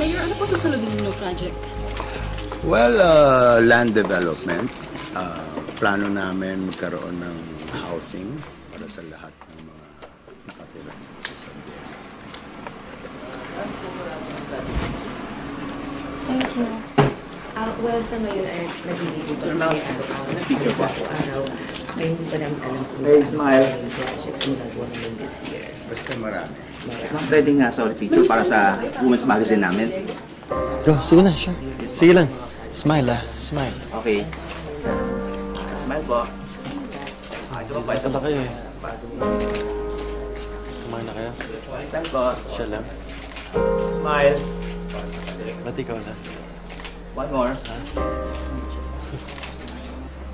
Mayor, ano po susunod ninyong project? Well, land development. Plano namin magkaroon ng housing para sa lahat ng mga nakatira dito sa San Diego. Thank you. Well, sa ngayon ay naglilibot kami araw-araw. Sa araw, kaya hindi pa namin alam kung yung projects na nagawa namin this year. Basta marami. Pwede nga sa picture para sa Women's Magazine namin. Go, sige na, sure. Sige lang. Smile smile. Okay. Smile po. Isa pa. Isa pa kayo eh. Kumain na kayo? Smile po. Siya lang. Smile. Ba't ikaw na? One more.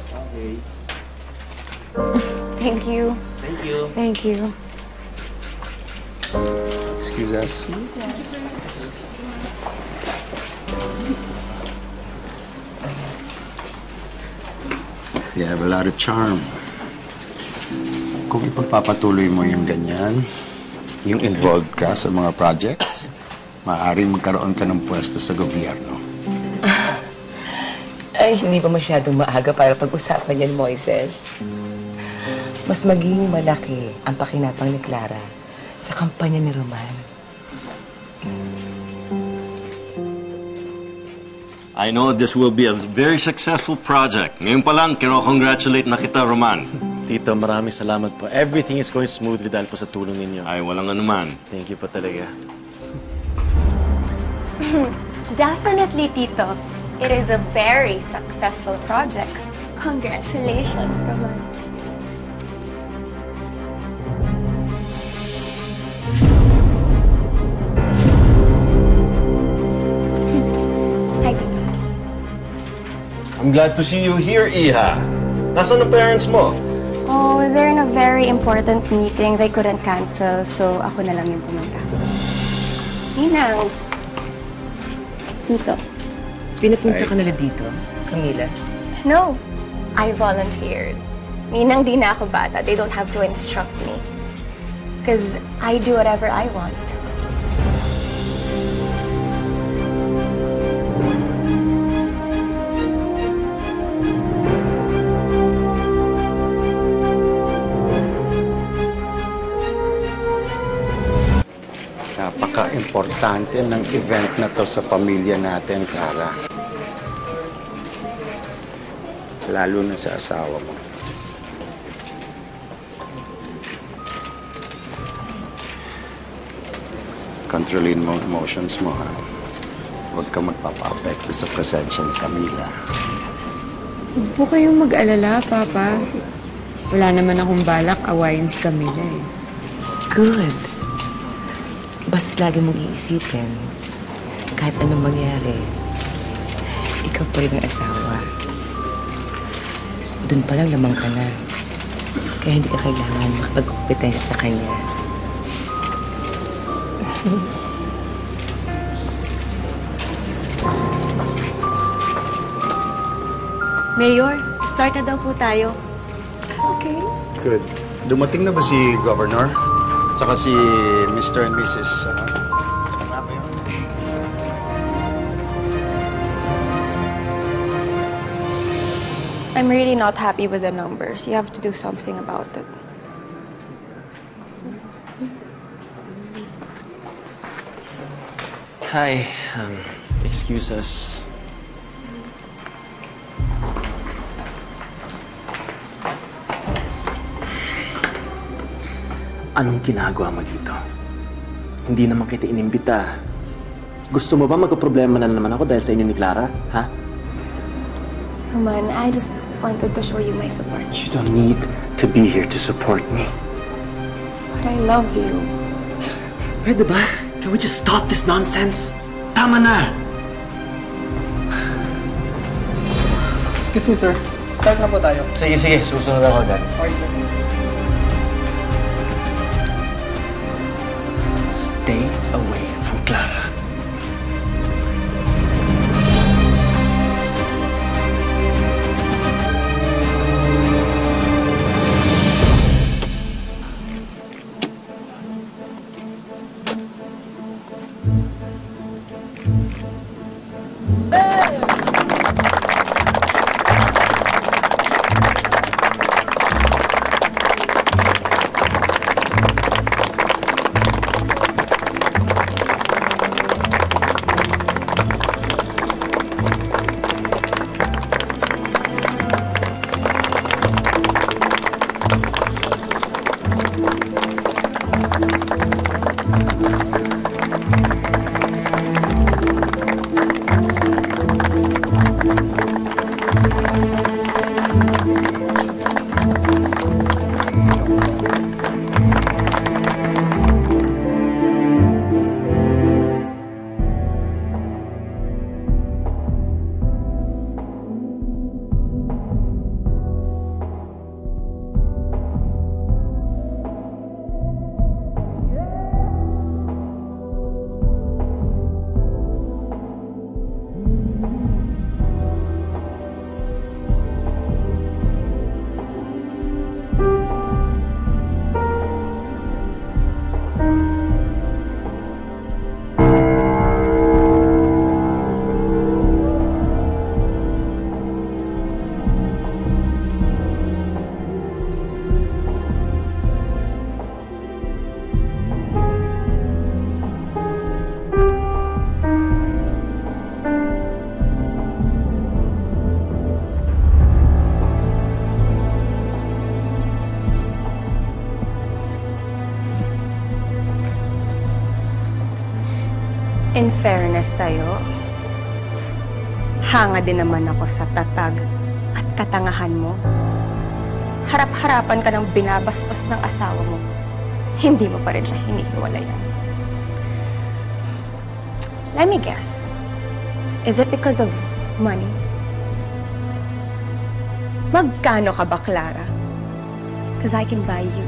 Okay. Thank you. Thank you. Thank you. Excuse us. You have a lot of charm. Kung ipagpapatuloy mo yung ganyan, yung involved ka sa mga projects, maaaring magkaroon ka ng pwesto sa gobyerno. Ay, hindi ba masyadong maaga para pag-usapan yan, Moises? Mas magiging malaki ang pakinabang ni Clara sa kampanya ni Roman. I know this will be a very successful project. Ngayon pa lang, kino-congratulate na kita, Roman. Tito, maraming salamat po. Everything is going smoothly dahil po sa tulong ninyo. Ay, walang anuman. Thank you po talaga. Definitely, Tito. It is a very successful project. Congratulations, Roman. Hi, Tito. I'm glad to see you here, Iha. Nasaan ang parents mo? Oh, they're in a very important meeting. They couldn't cancel, so ako na lang yung pumunta. Ninang. Tito. Pinapunta ka nila dito, Camila? No, I volunteered. Ninang di na ako bata. They don't have to instruct me. Because I do whatever I want. Napaka-importante ng event na to sa pamilya natin, Clara. Lalo na sa asawa mo. Kontrolin mo ang emotions mo, ha? Huwag ka magpapa-apekto sa presensya ni Camila. Huwag po kayong mag-alala, Papa. Wala naman akong balak awayin si Camila eh. Good. Basta't lagi mong iisipin, kahit anong mangyari, ikaw pa rin ang asawa. Doon pa lang lamang ka na. Kaya hindi ka kailangan makapag-kompetensya sa kanya. Mayor, start na daw po tayo. Okay. Good. Dumating na ba si Governor? At saka si Mr. and Mrs. Ano ba yun? I'm really not happy with the numbers. You have to do something about it. Hi. Excuse us. Anong ginagawa mo dito? Hindi naman kita inimbita. Gusto mo ba magka-problema na naman ako dahil sa inyo ni Clara? Ha? Roman, I just wanted to show you my support. You don't need to be here to support me. But I love you. Pwede ba? Can we just stop this nonsense? Tama na! Excuse me, sir. Start na po tayo. Sige. Susunod ako agad. Okay, sir. Stay away from Clara. In fairness sa'yo, hanga din naman ako sa tatag at katangahan mo. Harap-harapan ka ng binabastos ng asawa mo. Hindi mo pa rin siya hinihiwalayan. Let me guess. Is it because of money? Magkano ka ba, Clara? Because I can buy you.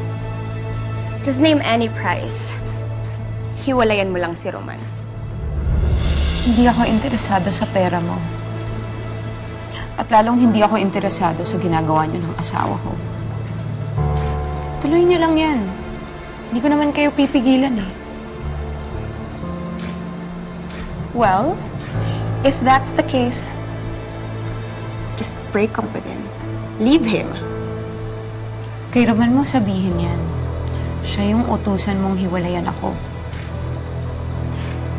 Just name any price. Hiwalayan mo lang si Roman. Hindi ako interesado sa pera mo. At lalong hindi ako interesado sa ginagawa niyo ng asawa ko. Tuloy niyo lang yan. Hindi ko naman kayo pipigilan eh. Well, if that's the case, just break up with him. Leave him. Kay Roman mo sabihin yan. Siya yung utusan mong hiwalayan ako.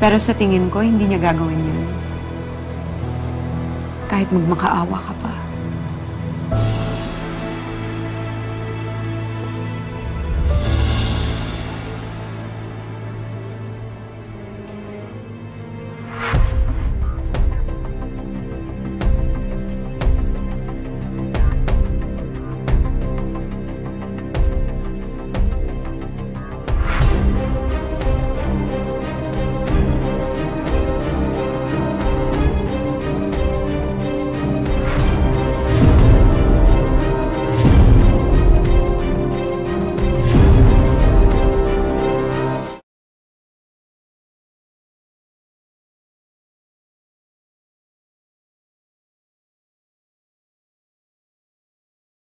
Pero sa tingin ko, hindi niya gagawin yun. Kahit magmakaawa ka pa.